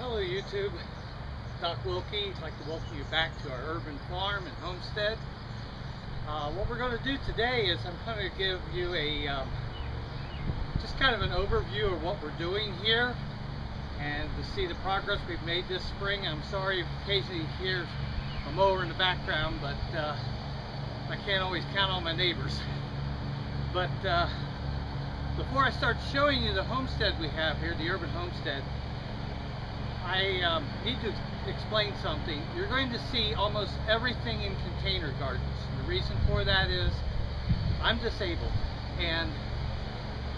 Hello YouTube, Doc Wilkie. I'd like to welcome you back to our urban farm and homestead. What we're going to do today is I'm going to give you a just kind of an overview of what we're doing here and to see the progress we've made this spring. I'm sorry if occasionally you hear a mower in the background, but I can't always count on my neighbors. But before I start showing you the homestead we have here, the urban homestead, I need to explain something. You're going to see almost everything in container gardens. And the reason for that is I'm disabled and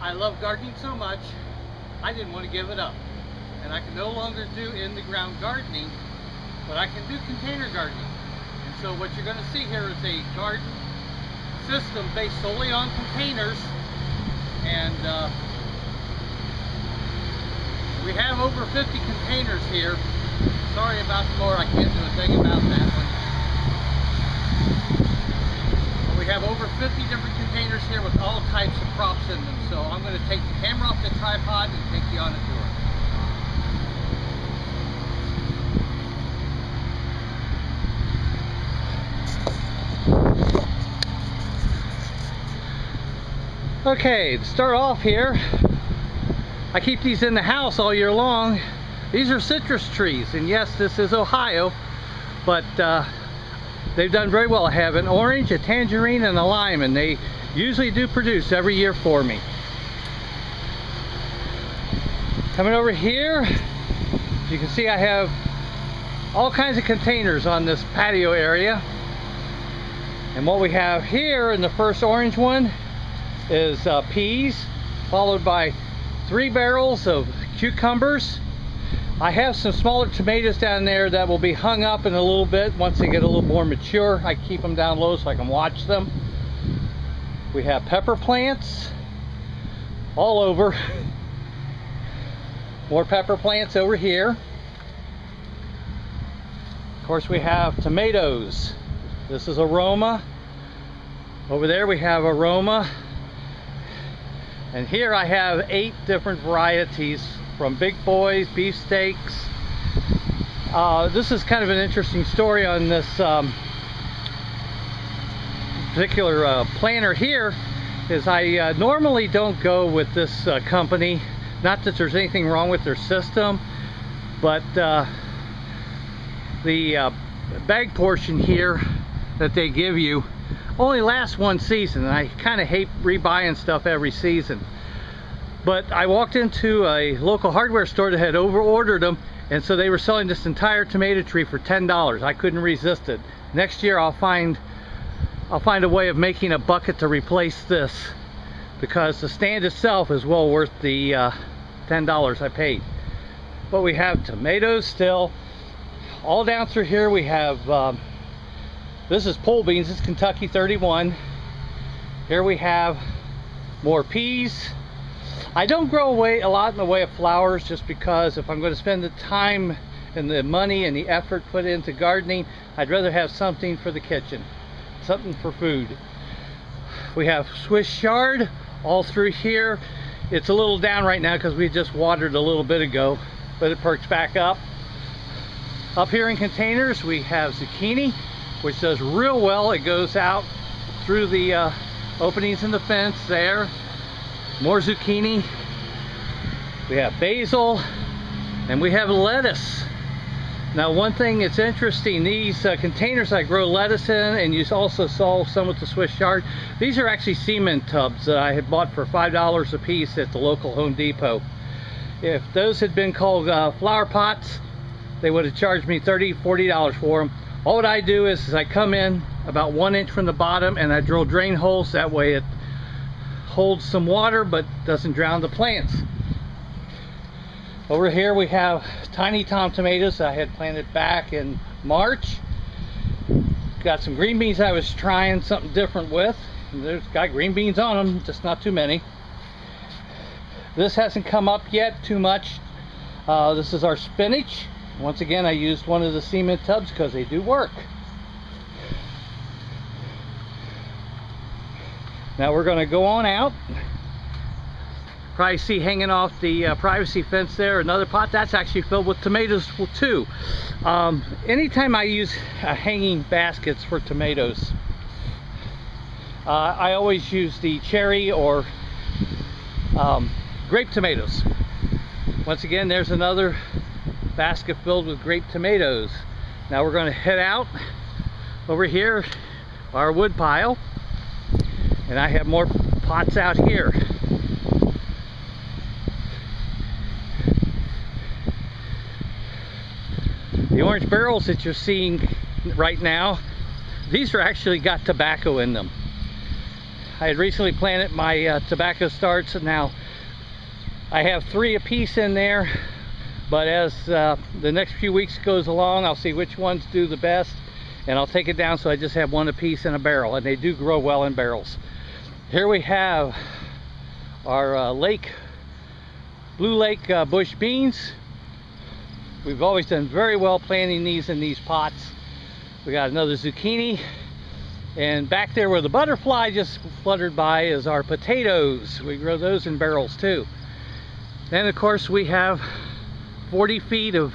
I love gardening so much I didn't want to give it up. And I can no longer do in-the-ground gardening, but I can do container gardening. And so what you're going to see here is a garden system based solely on containers, and we have over 50 containers here. Sorry about the mower, I can't do a thing about that one. But we have over 50 different containers here with all types of crops in them. So I'm going to take the camera off the tripod and take you on a tour. Okay, to start off here, I keep these in the house all year long. These are citrus trees, and yes, this is Ohio, but they've done very well. I have an orange, a tangerine, and a lime, and they usually do produce every year for me. Coming over here, as you can see, I have all kinds of containers on this patio area. And what we have here in the first orange one is peas, followed by 3 barrels of cucumbers. I have some smaller tomatoes down there that will be hung up in a little bit once they get a little more mature. I keep them down low so I can watch them. We have pepper plants all over. More pepper plants over here. Of course, we have tomatoes. This is aroma. Over there we have aroma. And here I have 8 different varieties, from big boys, beefsteaks. This is kind of an interesting story on this particular planter here. Is I normally don't go with this company. Not that there's anything wrong with their system, but the bag portion here that they give you only lasts one season, and I kind of hate rebuying stuff every season. But I walked into a local hardware store that had over-ordered them, and so they were selling this entire tomato tree for $10. I couldn't resist it. Next year I'll find a way of making a bucket to replace this, because the stand itself is well worth the $10 I paid. But we have tomatoes still. All down through here we have this is pole beans. It's Kentucky 31. Here we have more peas. I don't grow a lot in the way of flowers, just because if I'm going to spend the time and the money and the effort put into gardening, I'd rather have something for the kitchen, something for food. We have Swiss chard all through here. It's a little down right now because we just watered a little bit ago, but it perks back up. Up here in containers we have zucchini, which does real well. It goes out through the openings in the fence there. More zucchini. We have basil, and we have lettuce. Now, one thing that's interesting, these containers I grow lettuce in, and you also saw some with the Swiss chard, these are actually cement tubs that I had bought for $5 a piece at the local Home Depot. If those had been called flower pots, they would have charged me $30, $40 for them. All what I do is I come in about 1 inch from the bottom, and I drill drain holes. That way it holds some water but doesn't drown the plants. Over here we have tiny tom tomatoes I had planted back in March. Got some green beans I was trying something different with. There's got green beans on them, just not too many. This hasn't come up yet too much. This is our spinach. Once again, I used one of the cement tubs because they do work. Now we're going to go on out. Probably see hanging off the privacy fence there another pot that's actually filled with tomatoes too. Anytime I use hanging baskets for tomatoes, I always use the cherry or grape tomatoes. Once again, there's another basket filled with grape tomatoes. Now we're going to head out over here, our wood pile, and I have more pots out here. The orange barrels that you're seeing right now, these are actually got tobacco in them. I had recently planted my tobacco starts, and now I have 3 apiece in there, but as the next few weeks goes along, I'll see which ones do the best, and I'll take it down so I just have 1 apiece in a barrel, and they do grow well in barrels. Here we have our Blue Lake bush beans. We've always done very well planting these in these pots. We got another zucchini, and back there where the butterfly just fluttered by is our potatoes. We grow those in barrels too. Then of course we have 40 feet of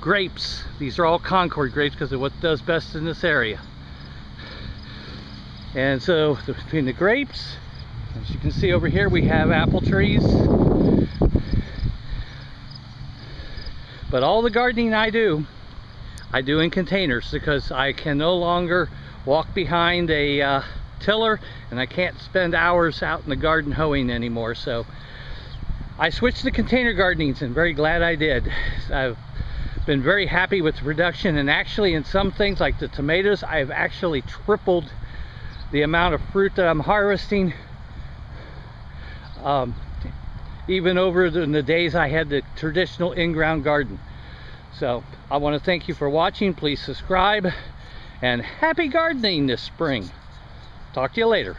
grapes. These are all Concord grapes because of what does best in this area. And so between the grapes, as you can see over here, we have apple trees. But all the gardening I do in containers, because I can no longer walk behind a tiller, and I can't spend hours out in the garden hoeing anymore. So I switched to container gardenings, and very glad I did. I've been very happy with the production, and actually in some things like the tomatoes, I've actually tripled the amount of fruit that I'm harvesting, even over the days I had the traditional in-ground garden. So I want to thank you for watching. Please subscribe, and happy gardening this spring. Talk to you later.